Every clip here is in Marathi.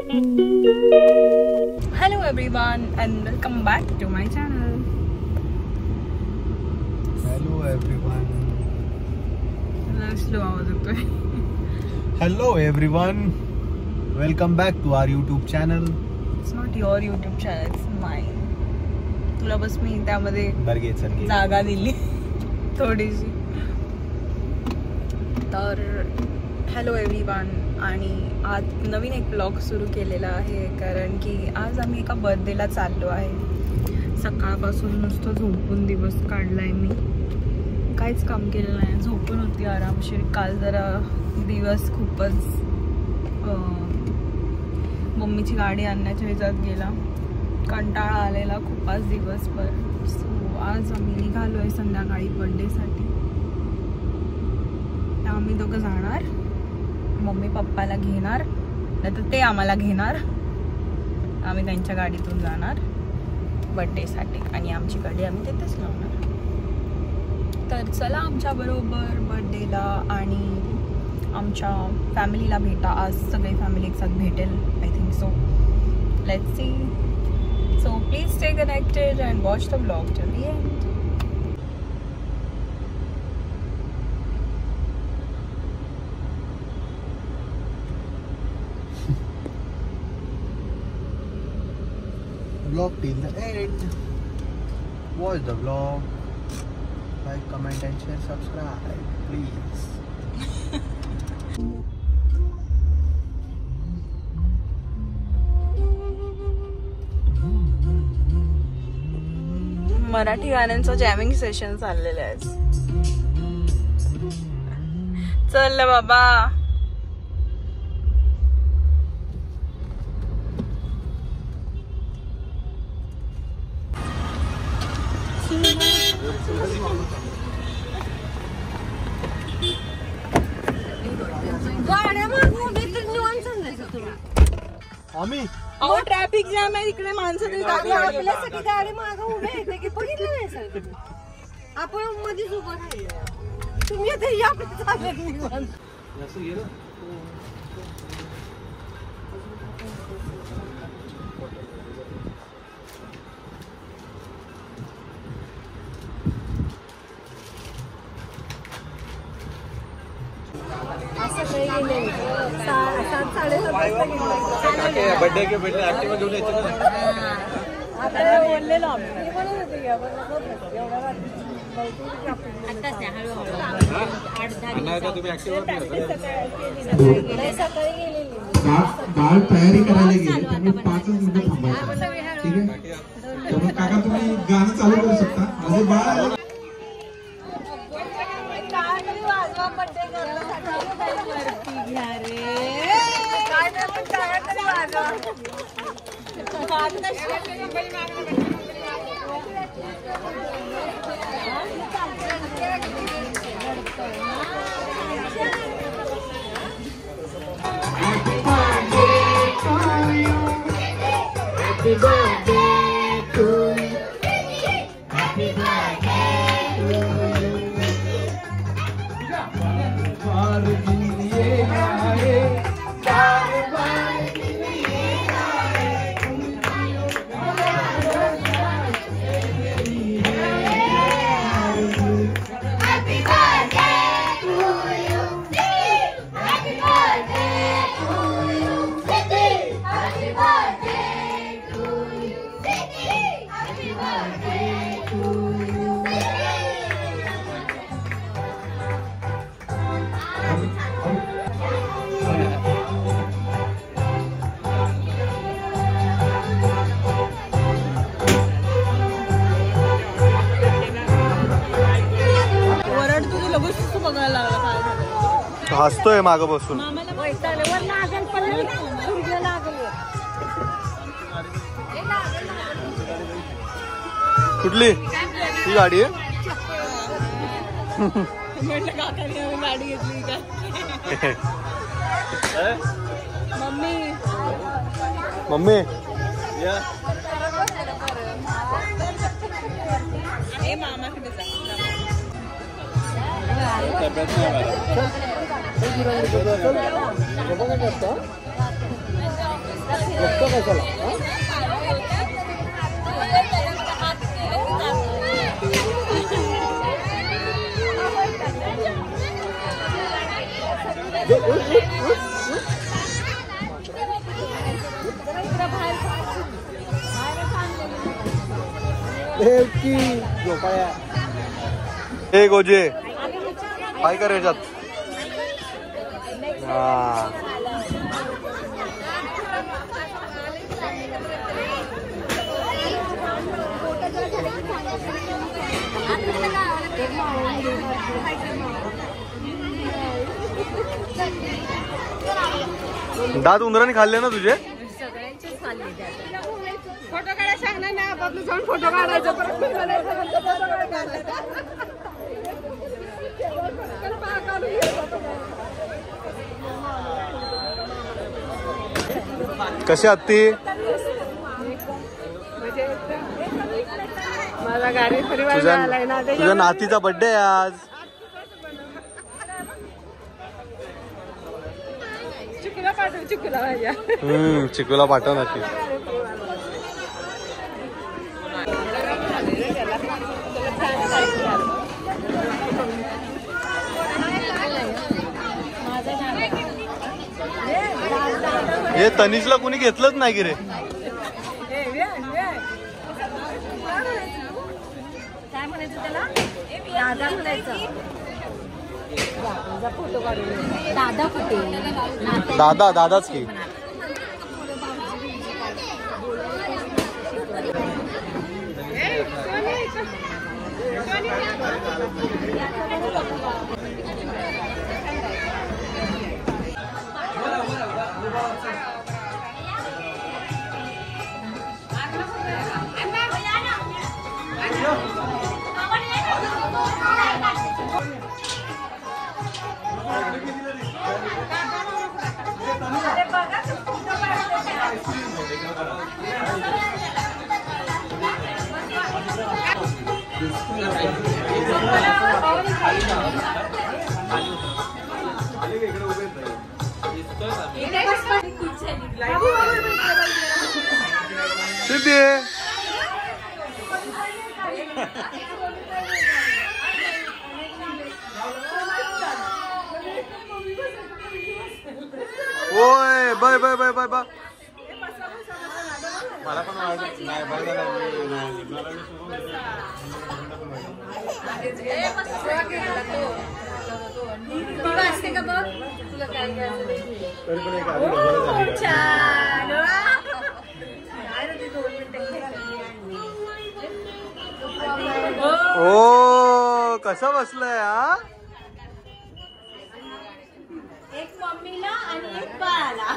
Hello everyone and welcome back to my channel. Hello everyone. Slow आवाज येतोय. Hello everyone. Welcome back to our YouTube channel. It's not your YouTube channel, it's mine. तुला बस मी त्यामध्ये जागा दिली थोडीशी. तर हॅलो एव्हरीवन, आणि आज नवीन एक ब्लॉग सुरू केलेला आहे कारण की आज आम्ही एका बर्थडेला चाललो आहे. सकाळपासून नुसतं झोपून दिवस काढलाय मी, काहीच काम केलं नाही, झोपून होती आरामशीर. काल जरा दिवस खूपच मम्मीची गाडी आणण्याच्या ह्याच्यात गेला, कंटाळा आलेला खूप आज दिवसभर. सो आज आम्ही निघालो आहे संध्याकाळी बर्थडेसाठी. आम्ही दोघं जाणार, मम्मी पप्पाला घेणार, नाहीतर ते आम्हाला घेणार, आम्ही त्यांच्या गाडीतून जाणार बर्थडेसाठी आणि आमची गाडी आम्ही तिथेच लावणार. तर चला आमच्या बरोबर बर्थडेला आणि आमच्या फॅमिलीला भेटा. आज सगळी फॅमिली एक साथ भेटेल I think so. Let's see. So please stay connected and watch the blog till the end. Vlog till the end. Watch the vlog. Like, comment and share, subscribe, please. Marathi गाण्यांचं जॅमिंग सेशन चाललेलं आहे. चल बाबा. आम्ही ट्रॅफिक जॅम आहे इकडे, माणसं आपल्यासाठी गाडी मागं उभे येते की बघितलं नाही सर. आपण मध्येच उभं राहिलो, तुम्ही आता या चालत. बर्थडे के बेटे ऍक्टिव्ह घेऊन यायचं ना. आता बोललेलो आम्ही. तुम्ही ऍक्टिव्ह बाळ तयारी करायला गेले त्यामुळे 5 मिनिटं थांबायचं. ठीक आहे, त्यामुळे काका तुम्ही गाणं चालू करू शकता. माझे बाळ हसतोय मागं बसून. कुठली ही गाडी आहे? गाडी घेतली का मम्मी? मम्मी मामाकडे बघतो कशाला हे गोजे काय कर याच्यात दात उंदराने खाल्ले ना तुझे फोटो काढायला सांगणार ना आपण जाऊन फोटो काढायचा परत कशी आत्ती माझा गाडी परिवार आलाय ना तुझ्या नातीचा बर्थडे आहे आज चिकूला पाठव चिकूला माझ्या चिकूला पाठव नक्की हे तनिषला कोणी घेतलंच नाही की रे काय म्हणायचं त्याला दादा म्हणायचं फोटो काढून दादा कुठे दादाच की ओय bye bye bye bye bye मला पण ओ कसा बसलाय हा एक मम्मीला आणि एक बाळाला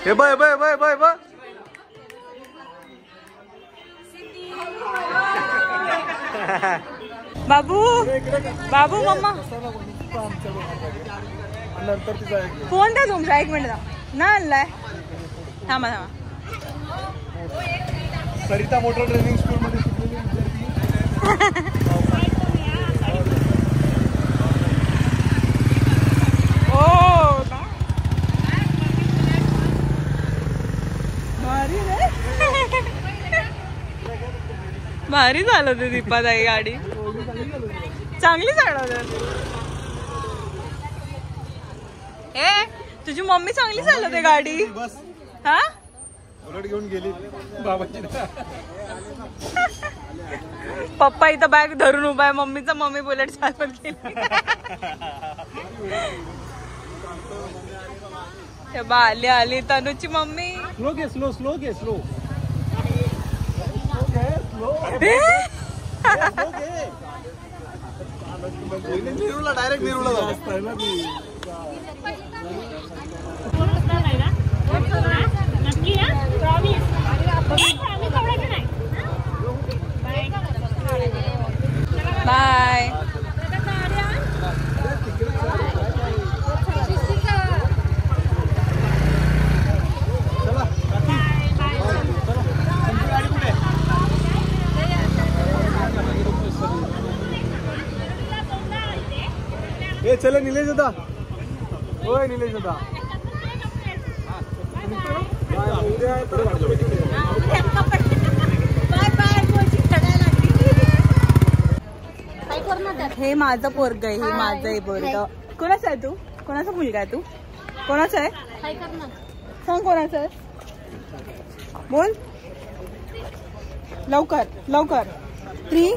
हे bye bye bye bye bye बाबू बाबू मम्मा फोन द्या तुमचा 1 मिनिट ना आणलाय थांबा थांबा सरिता मोटर ट्रेनिंग स्कूल मध्ये शिकलेली भारी झालं ते दीपाताई गाडी चांगली चालवत ए तुझी मम्मी चांगली चालवते गाडी हा बुलेट घेऊन गेली बाबाची पप्पा इथं बॅग धरून उभा आहे मम्मीचा मम्मी बुलेट चालवत गेली आली आली तनुची मम्मी स्लो घे स्लो स्लो घे slow Nirula direct Nirula bye चले निलेश दादा ओय निलेश दादा हे माझं पोरग आहे, हे माझं आहे पोरग. कोणाचं आहे तू? कोणाचा मुलगा आहे तू? कोणाचा आहे सांग, कोणाचं आहे बोल लवकर लवकर. 3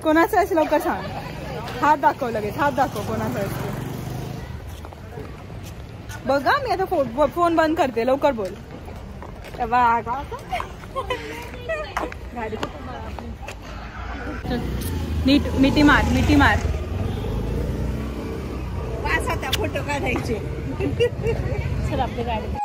कोणाचं आहे लवकर सांग. हात दाखव लगेच, हात दाखव कोणाचं आहे. बघा मी आता फोन बंद करते, लवकर बोल. नीट मिठी मार, मिठी मार. पाच आता फोटो काढायचे. चल आपली गाडी.